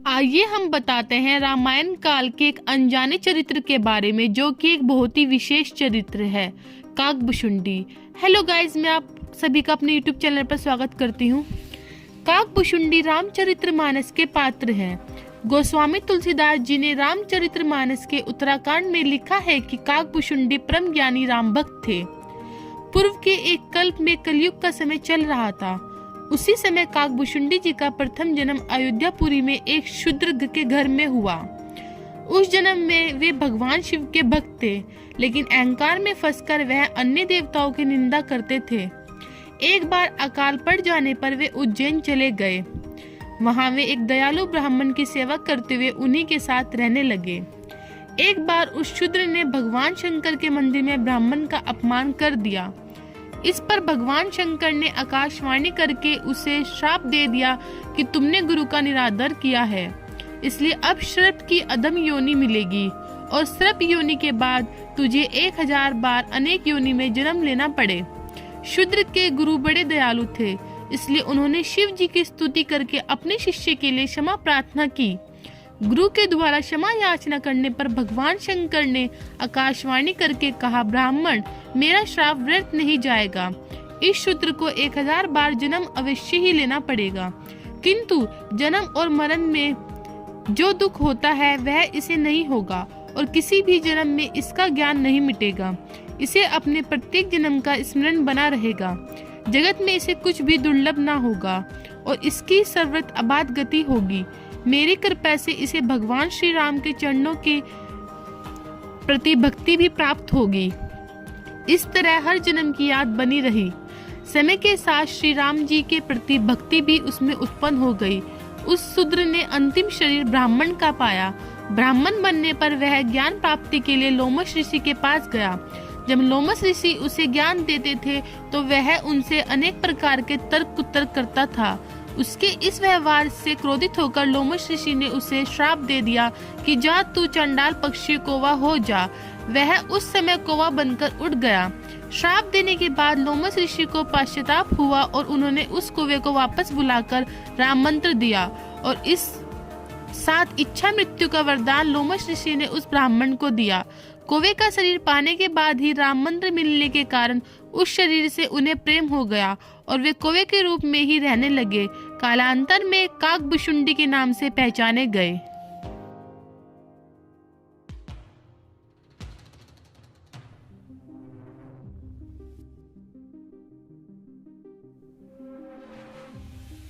आइए हम बताते हैं रामायण काल के एक अनजाने चरित्र के बारे में, जो कि एक बहुत ही विशेष चरित्र है, काकभुशुंडी। हेलो गाइज, मैं आप सभी का अपने यूट्यूब चैनल पर स्वागत करती हूँ। काकभुशुंडी रामचरितमानस के पात्र हैं। गोस्वामी तुलसीदास जी ने रामचरितमानस के उत्तराखंड में लिखा है कि काकभुशुंडी परम ज्ञानी राम भक्त थे। पूर्व के एक कल्प में कलयुग का समय चल रहा था। उसी समय काकभुशुंडी जी का प्रथम जन्म अयोध्यापुरी में एक शूद्र के घर में हुआ। उस जन्म में वे भगवान शिव के भक्त थे, लेकिन अहंकार में फंसकर वह अन्य देवताओं की निंदा करते थे। एक बार अकाल पड़ जाने पर वे उज्जैन चले गए। वहां वे एक दयालु ब्राह्मण की सेवा करते हुए उन्हीं के साथ रहने लगे। एक बार उस शूद्र ने भगवान शंकर के मंदिर में ब्राह्मण का अपमान कर दिया। इस पर भगवान शंकर ने आकाशवाणी करके उसे श्राप दे दिया कि तुमने गुरु का निरादर किया है, इसलिए अब श्राप की अधम योनि मिलेगी और श्राप योनि के बाद तुझे 1000 बार अनेक योनि में जन्म लेना पड़े। शूद्र के गुरु बड़े दयालु थे, इसलिए उन्होंने शिव जी की स्तुति करके अपने शिष्य के लिए क्षमा प्रार्थना की। गुरु के द्वारा क्षमा याचना करने पर भगवान शंकर ने आकाशवाणी करके कहा, ब्राह्मण, मेरा श्राप व्यर्थ नहीं जाएगा। इस शूद्र को 1000 बार जन्म अवश्य ही लेना पड़ेगा, किंतु जन्म और मरण में जो दुख होता है वह इसे नहीं होगा और किसी भी जन्म में इसका ज्ञान नहीं मिटेगा। इसे अपने प्रत्येक जन्म का स्मरण बना रहेगा। जगत में इसे कुछ भी दुर्लभ ना होगा और इसकी सर्वत्र अबाध गति होगी। मेरी कृपा से इसे भगवान श्री राम के चरणों के प्रति भक्ति भी प्राप्त होगी। इस तरह हर जन्म की याद बनी रही। समय के साथ श्री राम जी के प्रति भक्ति भी उसमें उत्पन्न हो गई। उस शूद्र ने अंतिम शरीर ब्राह्मण का पाया। ब्राह्मण बनने पर वह ज्ञान प्राप्ति के लिए लोमश ऋषि के पास गया। जब लोमश ऋषि उसे ज्ञान देते थे तो वह उनसे अनेक प्रकार के तर्क उत्तर करता था। उसके इस व्यवहार से क्रोधित होकर लोमश ऋषि ने उसे श्राप दे दिया कि जा तू चंडाल पक्षी कौवा हो जा। वह उस समय कौवा बनकर उड़ गया। श्राप देने के बाद लोमश ऋषि को पश्चाताप हुआ और उन्होंने उस कौवे को वापस बुलाकर राम मंत्र दिया और इस साथ इच्छा मृत्यु का वरदान लोमश ऋषि ने उस ब्राह्मण को दिया। कौवे का शरीर पाने के बाद ही राम मंत्र मिलने के कारण उस शरीर से उन्हें प्रेम हो गया और वे कौवे के रूप में ही रहने लगे। कालांतर में काकभुशुंडी के नाम से पहचाने गए।